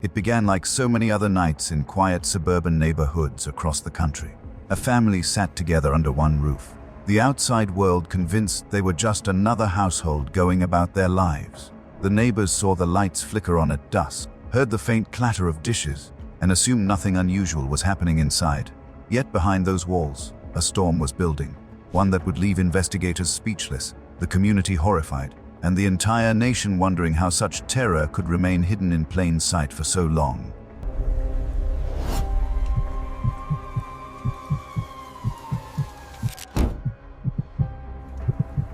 It began like so many other nights in quiet suburban neighborhoods across the country. A family sat together under one roof, the outside world convinced they were just another household going about their lives. The neighbors saw the lights flicker on at dusk, heard the faint clatter of dishes, and assumed nothing unusual was happening inside. Yet behind those walls, a storm was building, one that would leave investigators speechless, the community horrified, and the entire nation wondering how such terror could remain hidden in plain sight for so long.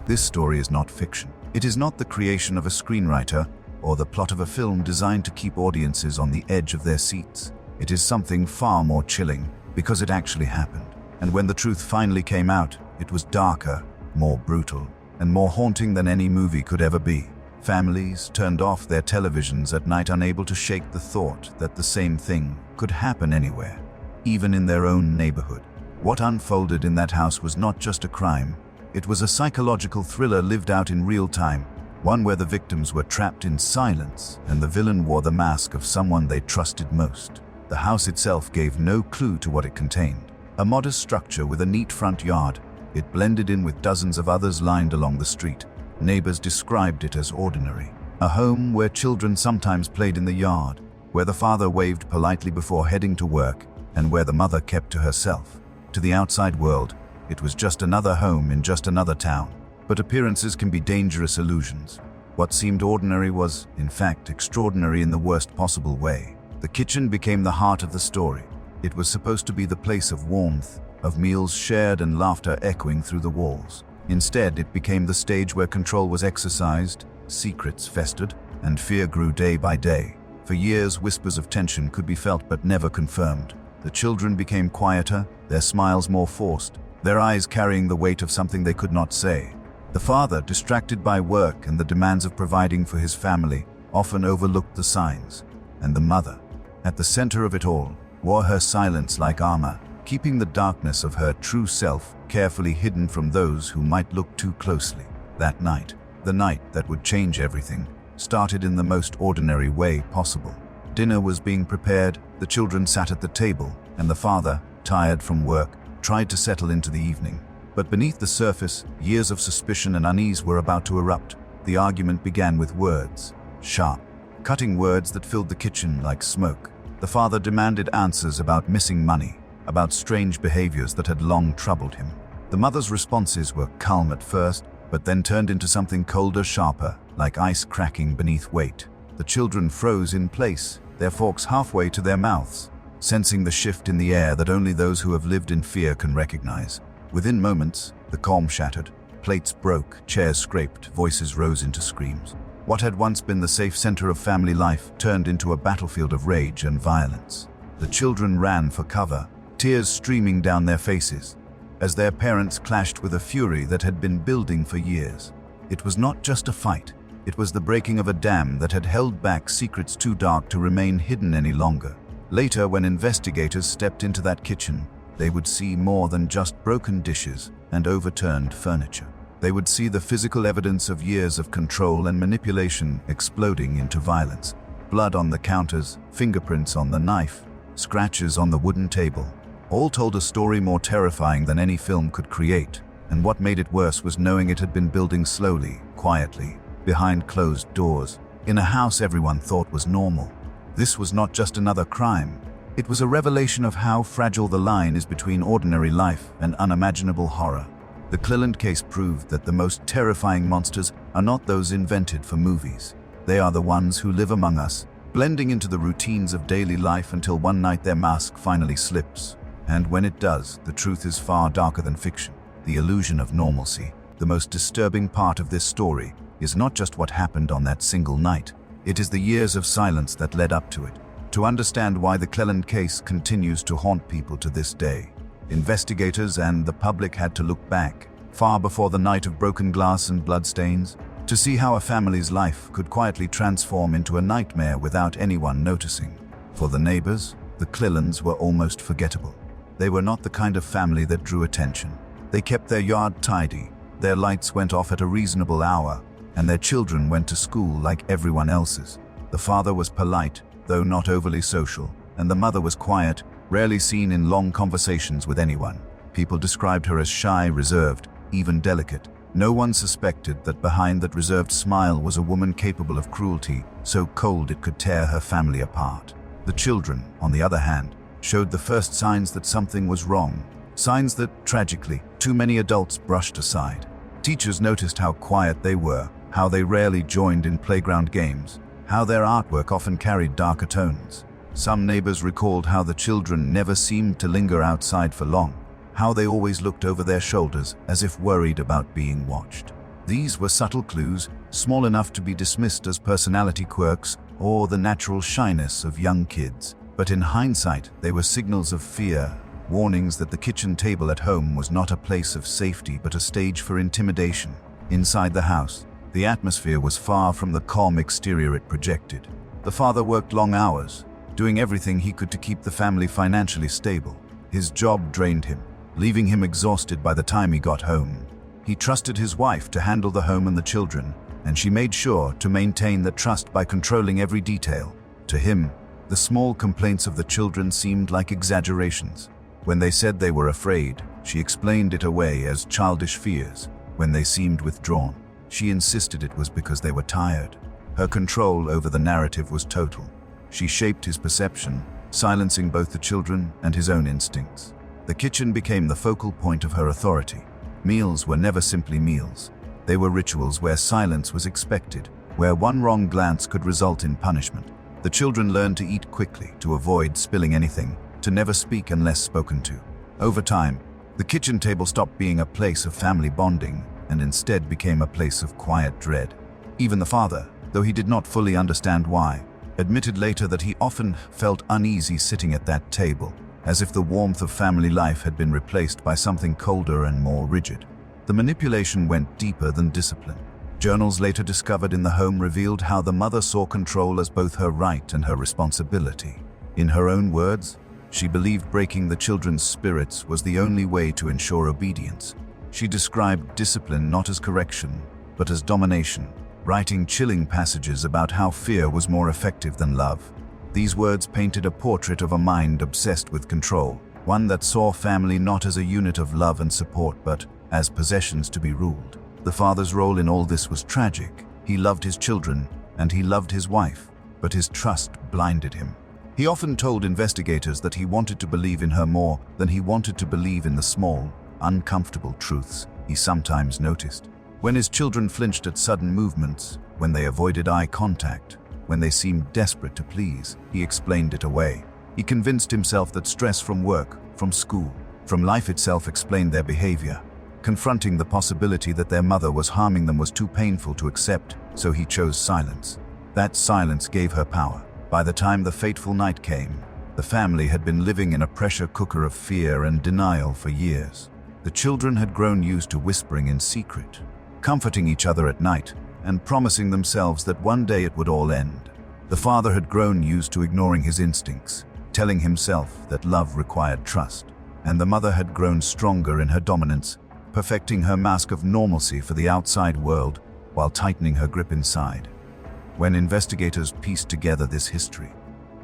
This story is not fiction. It is not the creation of a screenwriter or the plot of a film designed to keep audiences on the edge of their seats. It is something far more chilling because it actually happened. And when the truth finally came out, it was darker, more brutal, and more haunting than any movie could ever be. Families turned off their televisions at night, unable to shake the thought that the same thing could happen anywhere, even in their own neighborhood. What unfolded in that house was not just a crime. It was a psychological thriller lived out in real time, one where the victims were trapped in silence and the villain wore the mask of someone they trusted most. The house itself gave no clue to what it contained. A modest structure with a neat front yard, it blended in with dozens of others lined along the street. Neighbors described it as ordinary. A home where children sometimes played in the yard, where the father waved politely before heading to work, and where the mother kept to herself. To the outside world, it was just another home in just another town. But appearances can be dangerous illusions. What seemed ordinary was, in fact, extraordinary in the worst possible way. The kitchen became the heart of the story. It was supposed to be the place of warmth, of meals shared and laughter echoing through the walls. Instead, it became the stage where control was exercised, secrets festered, and fear grew day by day. For years, whispers of tension could be felt but never confirmed. The children became quieter, their smiles more forced, their eyes carrying the weight of something they could not say. The father, distracted by work and the demands of providing for his family, often overlooked the signs. And the mother, at the center of it all, wore her silence like armor, keeping the darkness of her true self carefully hidden from those who might look too closely. That night, the night that would change everything, started in the most ordinary way possible. Dinner was being prepared, the children sat at the table, and the father, tired from work, tried to settle into the evening. But beneath the surface, years of suspicion and unease were about to erupt. The argument began with words, sharp, cutting words that filled the kitchen like smoke. The father demanded answers about missing money, about strange behaviors that had long troubled him. The mother's responses were calm at first, but then turned into something colder, sharper, like ice cracking beneath weight. The children froze in place, their forks halfway to their mouths, sensing the shift in the air that only those who have lived in fear can recognize. Within moments, the calm shattered, plates broke, chairs scraped, voices rose into screams. What had once been the safe center of family life turned into a battlefield of rage and violence. The children ran for cover, tears streaming down their faces, as their parents clashed with a fury that had been building for years. It was not just a fight, it was the breaking of a dam that had held back secrets too dark to remain hidden any longer. Later, when investigators stepped into that kitchen, they would see more than just broken dishes and overturned furniture. They would see the physical evidence of years of control and manipulation exploding into violence. Blood on the counters, fingerprints on the knife, scratches on the wooden table. All told a story more terrifying than any film could create. And what made it worse was knowing it had been building slowly, quietly, behind closed doors, in a house everyone thought was normal. This was not just another crime. It was a revelation of how fragile the line is between ordinary life and unimaginable horror. The Cleland case proved that the most terrifying monsters are not those invented for movies. They are the ones who live among us, blending into the routines of daily life until one night their mask finally slips. And when it does, the truth is far darker than fiction. The illusion of normalcy. The most disturbing part of this story is not just what happened on that single night. It is the years of silence that led up to it. To understand why the Cleland case continues to haunt people to this day, investigators and the public had to look back, far before the night of broken glass and bloodstains, to see how a family's life could quietly transform into a nightmare without anyone noticing. For the neighbors, the Clelands were almost forgettable. They were not the kind of family that drew attention. They kept their yard tidy, their lights went off at a reasonable hour, and their children went to school like everyone else's. The father was polite, though not overly social, and the mother was quiet, rarely seen in long conversations with anyone. People described her as shy, reserved, even delicate. No one suspected that behind that reserved smile was a woman capable of cruelty, so cold it could tear her family apart. The children, on the other hand, showed the first signs that something was wrong, signs that, tragically, too many adults brushed aside. Teachers noticed how quiet they were, how they rarely joined in playground games, how their artwork often carried darker tones. Some neighbors recalled how the children never seemed to linger outside for long, how they always looked over their shoulders as if worried about being watched. These were subtle clues, small enough to be dismissed as personality quirks or the natural shyness of young kids. But in hindsight, they were signals of fear, warnings that the kitchen table at home was not a place of safety but a stage for intimidation. Inside the house, the atmosphere was far from the calm exterior it projected. The father worked long hours, doing everything he could to keep the family financially stable. His job drained him, leaving him exhausted by the time he got home. He trusted his wife to handle the home and the children, and she made sure to maintain that trust by controlling every detail. To him, the small complaints of the children seemed like exaggerations. When they said they were afraid, she explained it away as childish fears. When they seemed withdrawn, she insisted it was because they were tired. Her control over the narrative was total. She shaped his perception, silencing both the children and his own instincts. The kitchen became the focal point of her authority. Meals were never simply meals. They were rituals where silence was expected, where one wrong glance could result in punishment. The children learned to eat quickly, to avoid spilling anything, to never speak unless spoken to. Over time, the kitchen table stopped being a place of family bonding and instead became a place of quiet dread. Even the father, though he did not fully understand why, admitted later that he often felt uneasy sitting at that table, as if the warmth of family life had been replaced by something colder and more rigid. The manipulation went deeper than discipline. Journals later discovered in the home revealed how the mother saw control as both her right and her responsibility. In her own words, she believed breaking the children's spirits was the only way to ensure obedience. She described discipline not as correction, but as domination, writing chilling passages about how fear was more effective than love. These words painted a portrait of a mind obsessed with control, one that saw family not as a unit of love and support, but as possessions to be ruled. The father's role in all this was tragic. He loved his children, and he loved his wife, but his trust blinded him. He often told investigators that he wanted to believe in her more than he wanted to believe in the small, uncomfortable truths he sometimes noticed. When his children flinched at sudden movements, when they avoided eye contact, when they seemed desperate to please, he explained it away. He convinced himself that stress from work, from school, from life itself explained their behavior. Confronting the possibility that their mother was harming them was too painful to accept, so he chose silence. That silence gave her power. By the time the fateful night came, the family had been living in a pressure cooker of fear and denial for years. The children had grown used to whispering in secret, comforting each other at night, and promising themselves that one day it would all end. The father had grown used to ignoring his instincts, telling himself that love required trust. And the mother had grown stronger in her dominance, perfecting her mask of normalcy for the outside world while tightening her grip inside. When investigators pieced together this history,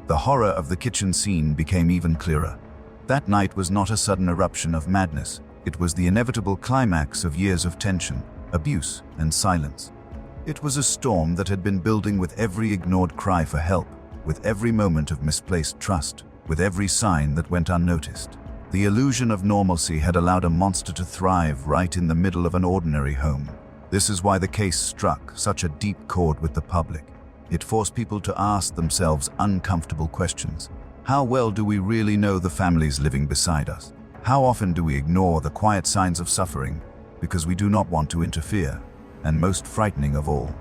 the horror of the kitchen scene became even clearer. That night was not a sudden eruption of madness. It was the inevitable climax of years of tension, abuse, and silence. It was a storm that had been building with every ignored cry for help, with every moment of misplaced trust, with every sign that went unnoticed. The illusion of normalcy had allowed a monster to thrive right in the middle of an ordinary home. This is why the case struck such a deep chord with the public. It forced people to ask themselves uncomfortable questions. How well do we really know the families living beside us? How often do we ignore the quiet signs of suffering because we do not want to interfere? And most frightening of all,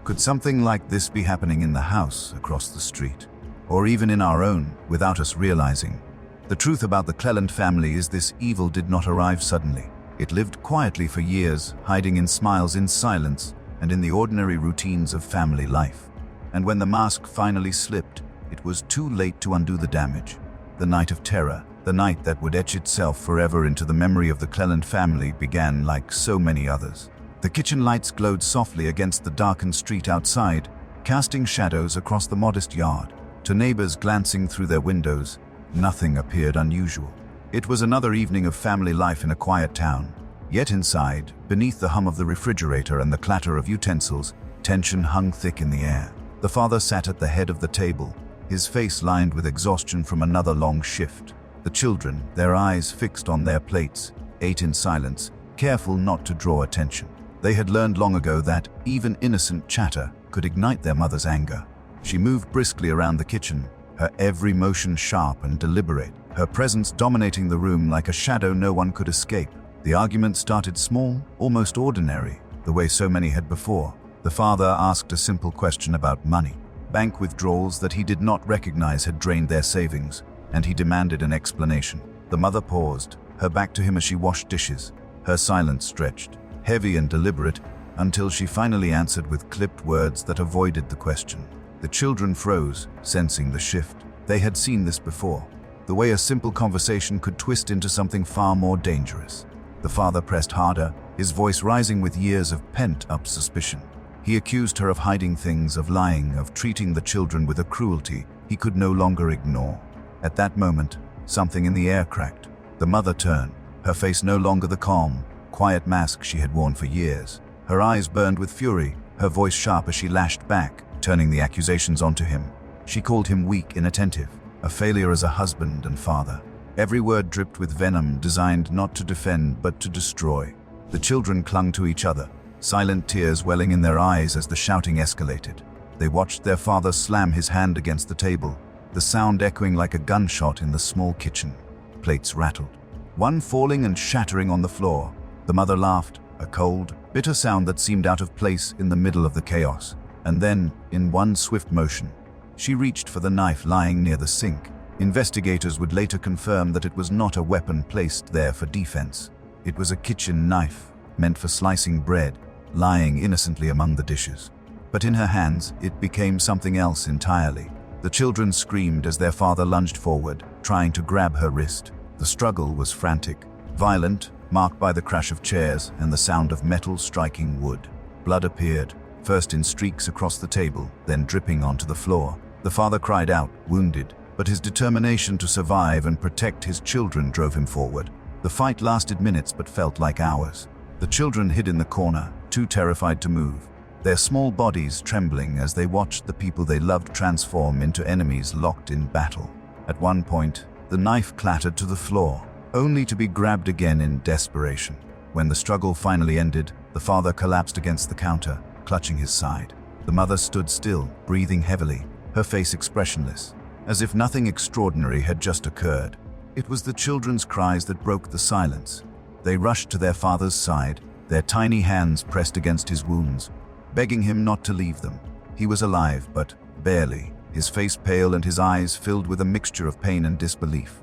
could something like this be happening in the house across the street? Or even in our own, without us realizing? The truth about the Cleland family is this evil did not arrive suddenly. It lived quietly for years, hiding in smiles, in silence, and in the ordinary routines of family life. And when the mask finally slipped, it was too late to undo the damage. The night of terror, the night that would etch itself forever into the memory of the Cleland family, began like so many others. The kitchen lights glowed softly against the darkened street outside, casting shadows across the modest yard. To neighbors glancing through their windows, nothing appeared unusual. It was another evening of family life in a quiet town. Yet inside, beneath the hum of the refrigerator and the clatter of utensils, tension hung thick in the air. The father sat at the head of the table, his face lined with exhaustion from another long shift. The children, their eyes fixed on their plates, ate in silence, careful not to draw attention. They had learned long ago that even innocent chatter could ignite their mother's anger. She moved briskly around the kitchen, her every motion sharp and deliberate, her presence dominating the room like a shadow no one could escape. The argument started small, almost ordinary, the way so many had before. The father asked a simple question about money. Bank withdrawals that he did not recognize had drained their savings, and he demanded an explanation. The mother paused, her back to him as she washed dishes, her silence stretched, heavy and deliberate, until she finally answered with clipped words that avoided the question. The children froze, sensing the shift. They had seen this before, the way a simple conversation could twist into something far more dangerous. The father pressed harder, his voice rising with years of pent-up suspicion. He accused her of hiding things, of lying, of treating the children with a cruelty he could no longer ignore. At that moment, something in the air cracked. The mother turned, her face no longer the calm, quiet mask she had worn for years. Her eyes burned with fury, her voice sharp as she lashed back, turning the accusations onto him. She called him weak, inattentive, a failure as a husband and father. Every word dripped with venom, designed not to defend but to destroy. The children clung to each other, silent tears welling in their eyes as the shouting escalated. They watched their father slam his hand against the table, the sound echoing like a gunshot in the small kitchen. Plates rattled, one falling and shattering on the floor. The mother laughed, a cold, bitter sound that seemed out of place in the middle of the chaos. And then, in one swift motion, she reached for the knife lying near the sink. Investigators would later confirm that it was not a weapon placed there for defense. It was a kitchen knife, meant for slicing bread, lying innocently among the dishes. But in her hands, it became something else entirely. The children screamed as their father lunged forward, trying to grab her wrist. The struggle was frantic, violent, marked by the crash of chairs and the sound of metal striking wood. Blood appeared, first in streaks across the table, then dripping onto the floor. The father cried out, wounded, but his determination to survive and protect his children drove him forward. The fight lasted minutes but felt like hours. The children hid in the corner, too terrified to move, their small bodies trembling as they watched the people they loved transform into enemies locked in battle. At one point, the knife clattered to the floor, only to be grabbed again in desperation. When the struggle finally ended, the father collapsed against the counter, clutching his side. The mother stood still, breathing heavily, her face expressionless, as if nothing extraordinary had just occurred. It was the children's cries that broke the silence. They rushed to their father's side, their tiny hands pressed against his wounds, begging him not to leave them. He was alive, but barely, his face pale and his eyes filled with a mixture of pain and disbelief.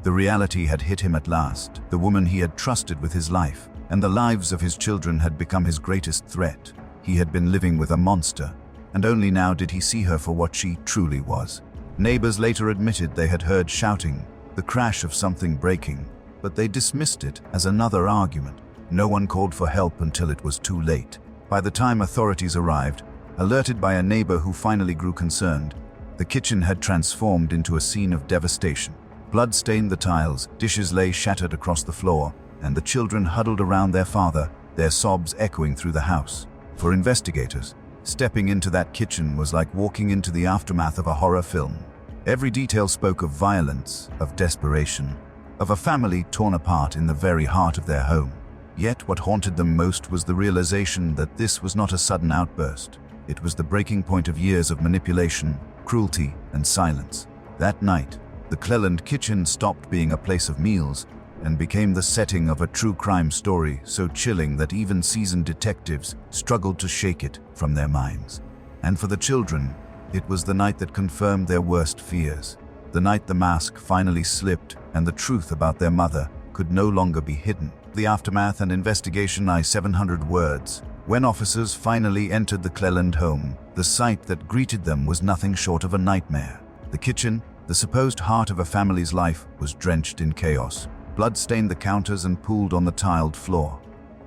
The reality had hit him at last. The woman he had trusted with his life, and the lives of his children had become his greatest threat. He had been living with a monster, and only now did he see her for what she truly was. Neighbors later admitted they had heard shouting, the crash of something breaking, but they dismissed it as another argument. No one called for help until it was too late. By the time authorities arrived, alerted by a neighbor who finally grew concerned, the kitchen had transformed into a scene of devastation. Blood stained the tiles, dishes lay shattered across the floor, and the children huddled around their father, their sobs echoing through the house. For investigators, stepping into that kitchen was like walking into the aftermath of a horror film. Every detail spoke of violence, of desperation, of a family torn apart in the very heart of their home. Yet what haunted them most was the realization that this was not a sudden outburst. It was the breaking point of years of manipulation, cruelty, and silence. That night, the Cleland kitchen stopped being a place of meals and became the setting of a true crime story so chilling that even seasoned detectives struggled to shake it from their minds. And for the children, it was the night that confirmed their worst fears. The night the mask finally slipped and the truth about their mother could no longer be hidden. The aftermath and investigation I 700 words. When officers finally entered the Cleland home, the sight that greeted them was nothing short of a nightmare. The kitchen, the supposed heart of a family's life, was drenched in chaos. Blood stained the counters and pooled on the tiled floor.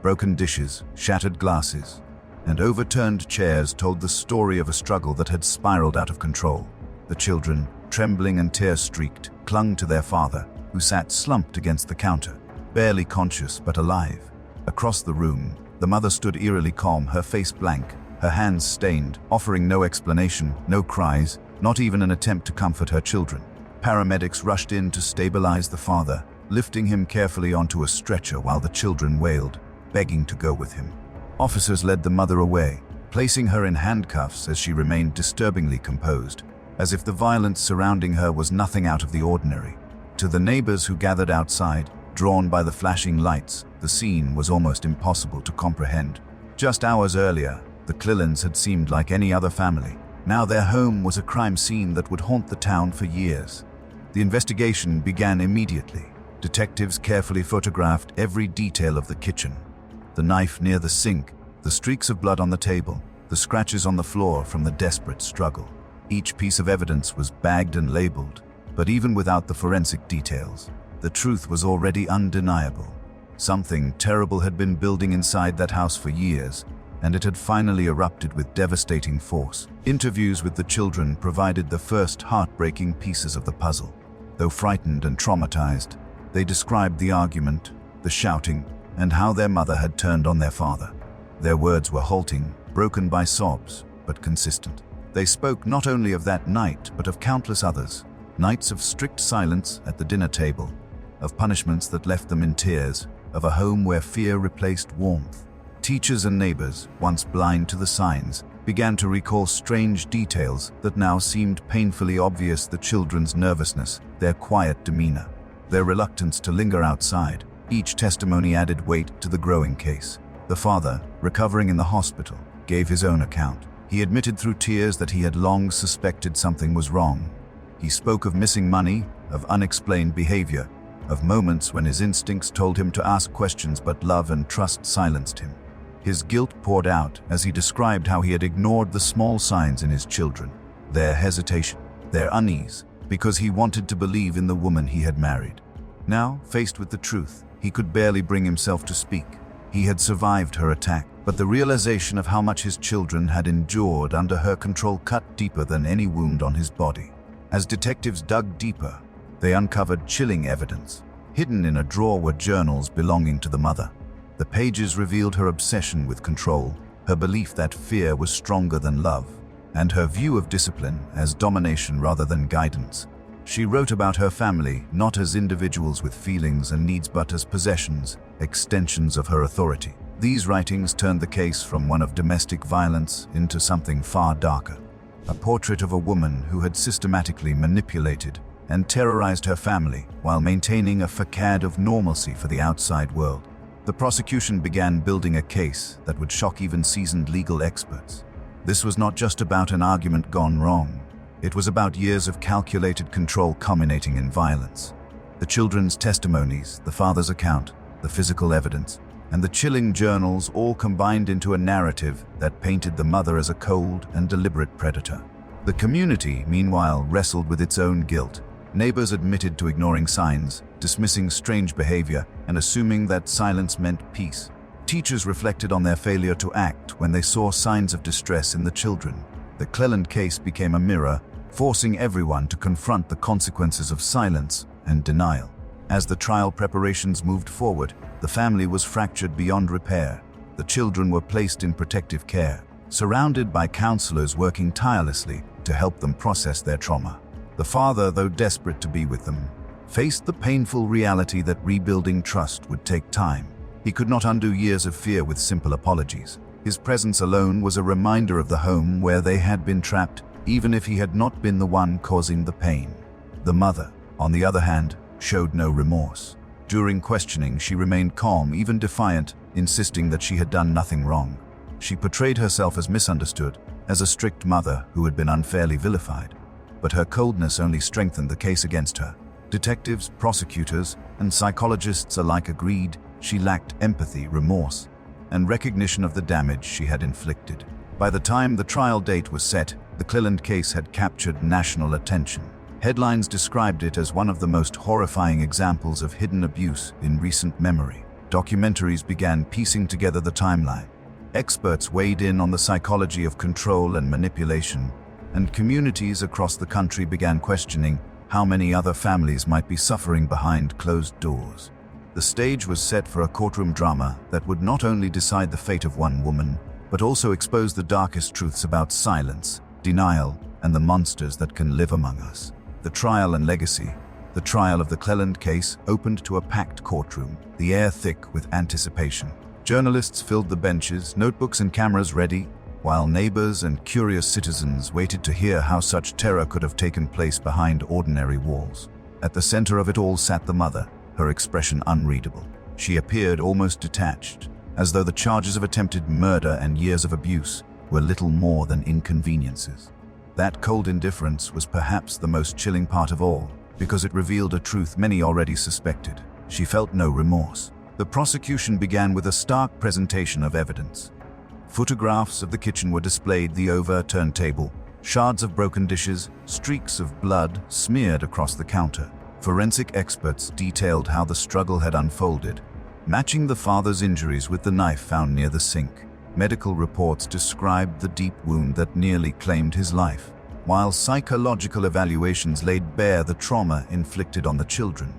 Broken dishes, shattered glasses, and overturned chairs told the story of a struggle that had spiraled out of control. The children, trembling and tear-streaked, clung to their father, who sat slumped against the counter, barely conscious but alive. Across the room, the mother stood eerily calm, her face blank, her hands stained, offering no explanation, no cries, not even an attempt to comfort her children. Paramedics rushed in to stabilize the father, lifting him carefully onto a stretcher while the children wailed, begging to go with him. Officers led the mother away, placing her in handcuffs as she remained disturbingly composed, as if the violence surrounding her was nothing out of the ordinary. To the neighbors who gathered outside, drawn by the flashing lights, the scene was almost impossible to comprehend. Just hours earlier, the Clelands had seemed like any other family. Now their home was a crime scene that would haunt the town for years. The investigation began immediately. Detectives carefully photographed every detail of the kitchen. The knife near the sink, the streaks of blood on the table, the scratches on the floor from the desperate struggle. Each piece of evidence was bagged and labeled, but even without the forensic details, the truth was already undeniable. Something terrible had been building inside that house for years, and it had finally erupted with devastating force. Interviews with the children provided the first heartbreaking pieces of the puzzle. Though frightened and traumatized, they described the argument, the shouting, and how their mother had turned on their father. Their words were halting, broken by sobs, but consistent. They spoke not only of that night, but of countless others. Nights of strict silence at the dinner table, of punishments that left them in tears, of a home where fear replaced warmth. Teachers and neighbors, once blind to the signs, began to recall strange details that now seemed painfully obvious: the children's nervousness, their quiet demeanor, their reluctance to linger outside. Each testimony added weight to the growing case. The father, recovering in the hospital, gave his own account. He admitted through tears that he had long suspected something was wrong. He spoke of missing money, of unexplained behavior, of moments when his instincts told him to ask questions but love and trust silenced him. His guilt poured out as he described how he had ignored the small signs in his children, their hesitation, their unease, because he wanted to believe in the woman he had married. Now, faced with the truth, he could barely bring himself to speak. He had survived her attack, but the realization of how much his children had endured under her control cut deeper than any wound on his body. As detectives dug deeper, they uncovered chilling evidence. Hidden in a drawer were journals belonging to the mother. The pages revealed her obsession with control, her belief that fear was stronger than love, and her view of discipline as domination rather than guidance. She wrote about her family not as individuals with feelings and needs but as possessions, extensions of her authority. These writings turned the case from one of domestic violence into something far darker. A portrait of a woman who had systematically manipulated and terrorized her family while maintaining a facade of normalcy for the outside world. The prosecution began building a case that would shock even seasoned legal experts. This was not just about an argument gone wrong. It was about years of calculated control culminating in violence. The children's testimonies, the father's account, the physical evidence, and the chilling journals all combined into a narrative that painted the mother as a cold and deliberate predator. The community, meanwhile, wrestled with its own guilt. Neighbors admitted to ignoring signs, dismissing strange behavior, and assuming that silence meant peace. Teachers reflected on their failure to act when they saw signs of distress in the children. The Cleland case became a mirror, forcing everyone to confront the consequences of silence and denial. As the trial preparations moved forward, the family was fractured beyond repair. The children were placed in protective care, surrounded by counselors working tirelessly to help them process their trauma. The father, though desperate to be with them, faced the painful reality that rebuilding trust would take time. He could not undo years of fear with simple apologies. His presence alone was a reminder of the home where they had been trapped, even if he had not been the one causing the pain. The mother, on the other hand, showed no remorse. During questioning, she remained calm, even defiant, insisting that she had done nothing wrong. She portrayed herself as misunderstood, as a strict mother who had been unfairly vilified. But her coldness only strengthened the case against her. Detectives, prosecutors, and psychologists alike agreed she lacked empathy, remorse, and recognition of the damage she had inflicted. By the time the trial date was set, the Cleland case had captured national attention. Headlines described it as one of the most horrifying examples of hidden abuse in recent memory. Documentaries began piecing together the timeline. Experts weighed in on the psychology of control and manipulation, and communities across the country began questioning how many other families might be suffering behind closed doors. The stage was set for a courtroom drama that would not only decide the fate of one woman, but also expose the darkest truths about silence, denial, and the monsters that can live among us. The trial and legacy. The trial of the Cleland case opened to a packed courtroom, the air thick with anticipation. Journalists filled the benches, notebooks and cameras ready, while neighbors and curious citizens waited to hear how such terror could have taken place behind ordinary walls. At the center of it all sat the mother, her expression unreadable. She appeared almost detached, as though the charges of attempted murder and years of abuse were little more than inconveniences. That cold indifference was perhaps the most chilling part of all, because it revealed a truth many already suspected. She felt no remorse. The prosecution began with a stark presentation of evidence. Photographs of the kitchen were displayed, the overturned table, shards of broken dishes, streaks of blood smeared across the counter. Forensic experts detailed how the struggle had unfolded, matching the father's injuries with the knife found near the sink. Medical reports described the deep wound that nearly claimed his life, while psychological evaluations laid bare the trauma inflicted on the children.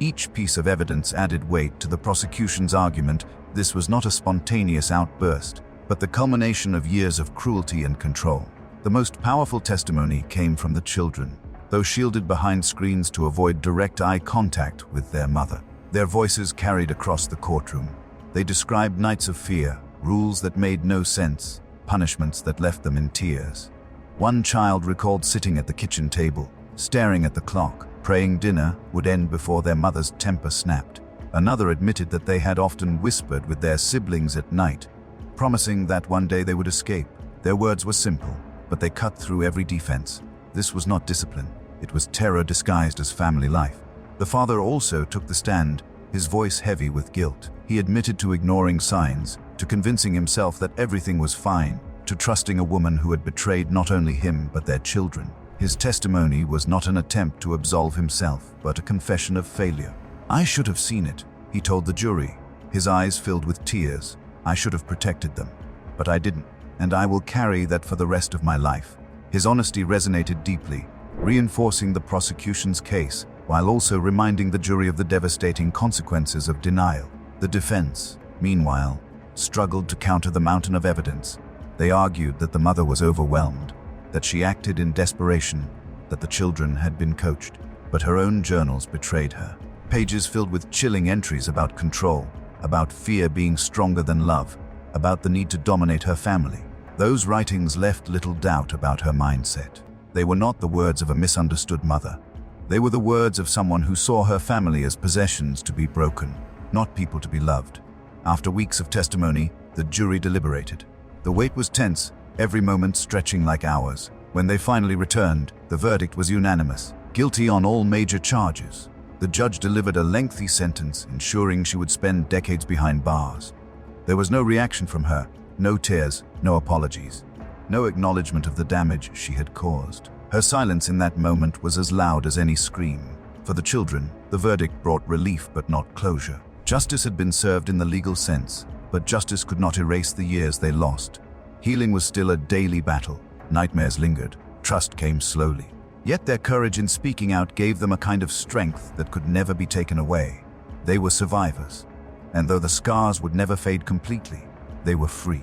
Each piece of evidence added weight to the prosecution's argument. This was not a spontaneous outburst, but the culmination of years of cruelty and control. The most powerful testimony came from the children, though shielded behind screens to avoid direct eye contact with their mother. Their voices carried across the courtroom. They described nights of fear, rules that made no sense, punishments that left them in tears. One child recalled sitting at the kitchen table, staring at the clock, praying dinner would end before their mother's temper snapped. Another admitted that they had often whispered with their siblings at night, promising that one day they would escape. Their words were simple, but they cut through every defense. This was not discipline. It was terror disguised as family life. The father also took the stand, his voice heavy with guilt. He admitted to ignoring signs, to convincing himself that everything was fine, to trusting a woman who had betrayed not only him but their children. His testimony was not an attempt to absolve himself, but a confession of failure. "I should have seen it," he told the jury, his eyes filled with tears. "I should have protected them, but I didn't, and I will carry that for the rest of my life." His honesty resonated deeply, reinforcing the prosecution's case, while also reminding the jury of the devastating consequences of denial. The defense, meanwhile, struggled to counter the mountain of evidence. They argued that the mother was overwhelmed, that she acted in desperation, that the children had been coached, but her own journals betrayed her. Pages filled with chilling entries about control, about fear being stronger than love, about the need to dominate her family. Those writings left little doubt about her mindset. They were not the words of a misunderstood mother. They were the words of someone who saw her family as possessions to be broken, not people to be loved. After weeks of testimony, the jury deliberated. The wait was tense, every moment stretching like hours. When they finally returned, the verdict was unanimous: guilty on all major charges. The judge delivered a lengthy sentence, ensuring she would spend decades behind bars. There was no reaction from her, no tears, no apologies, no acknowledgement of the damage she had caused. Her silence in that moment was as loud as any scream. For the children, the verdict brought relief but not closure. Justice had been served in the legal sense, but justice could not erase the years they lost. Healing was still a daily battle. Nightmares lingered. Trust came slowly. Yet their courage in speaking out gave them a kind of strength that could never be taken away. They were survivors, and though the scars would never fade completely, they were free.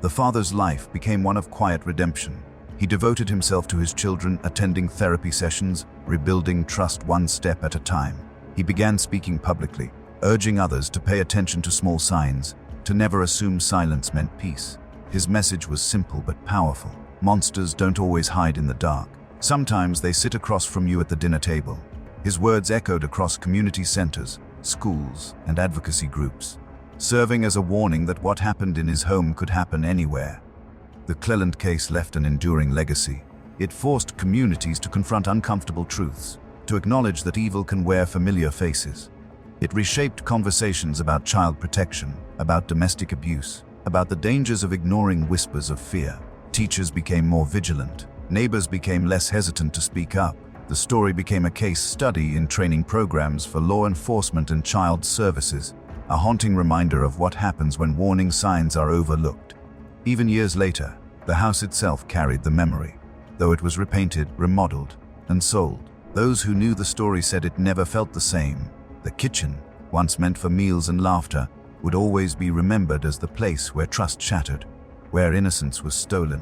The father's life became one of quiet redemption. He devoted himself to his children, attending therapy sessions, rebuilding trust one step at a time. He began speaking publicly, urging others to pay attention to small signs, to never assume silence meant peace. His message was simple but powerful. Monsters don't always hide in the dark. Sometimes they sit across from you at the dinner table. His words echoed across community centers, schools, and advocacy groups, serving as a warning that what happened in his home could happen anywhere. The Cleland case left an enduring legacy. It forced communities to confront uncomfortable truths, to acknowledge that evil can wear familiar faces. It reshaped conversations about child protection, about domestic abuse, about the dangers of ignoring whispers of fear. Teachers became more vigilant. Neighbors became less hesitant to speak up. The story became a case study in training programs for law enforcement and child services, a haunting reminder of what happens when warning signs are overlooked. Even years later, the house itself carried the memory. though it was repainted, remodeled, and sold. Those who knew the story said it never felt the same. The kitchen, once meant for meals and laughter, would always be remembered as the place where trust shattered, where innocence was stolen,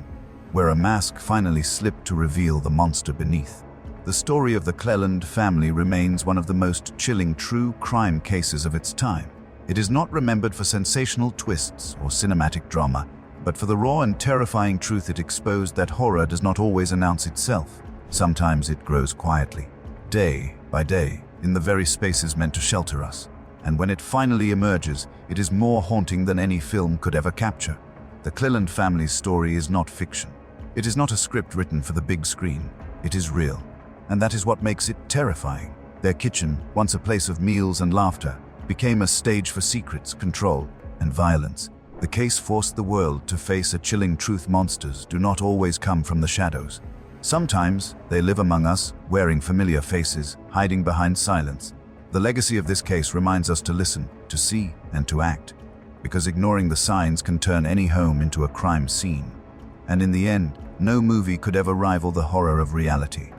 where a mask finally slipped to reveal the monster beneath. The story of the Cleland family remains one of the most chilling true crime cases of its time. It is not remembered for sensational twists or cinematic drama, but for the raw and terrifying truth it exposed that horror does not always announce itself. Sometimes it grows quietly, day by day, in the very spaces meant to shelter us. And when it finally emerges, it is more haunting than any film could ever capture. The Cleland family's story is not fiction. It is not a script written for the big screen. It is real. And that is what makes it terrifying. Their kitchen, once a place of meals and laughter, became a stage for secrets, control, and violence. The case forced the world to face a chilling truth: monsters do not always come from the shadows. Sometimes they live among us, wearing familiar faces, hiding behind silence. The legacy of this case reminds us to listen, to see, and to act, because ignoring the signs can turn any home into a crime scene. And in the end, no movie could ever rival the horror of reality.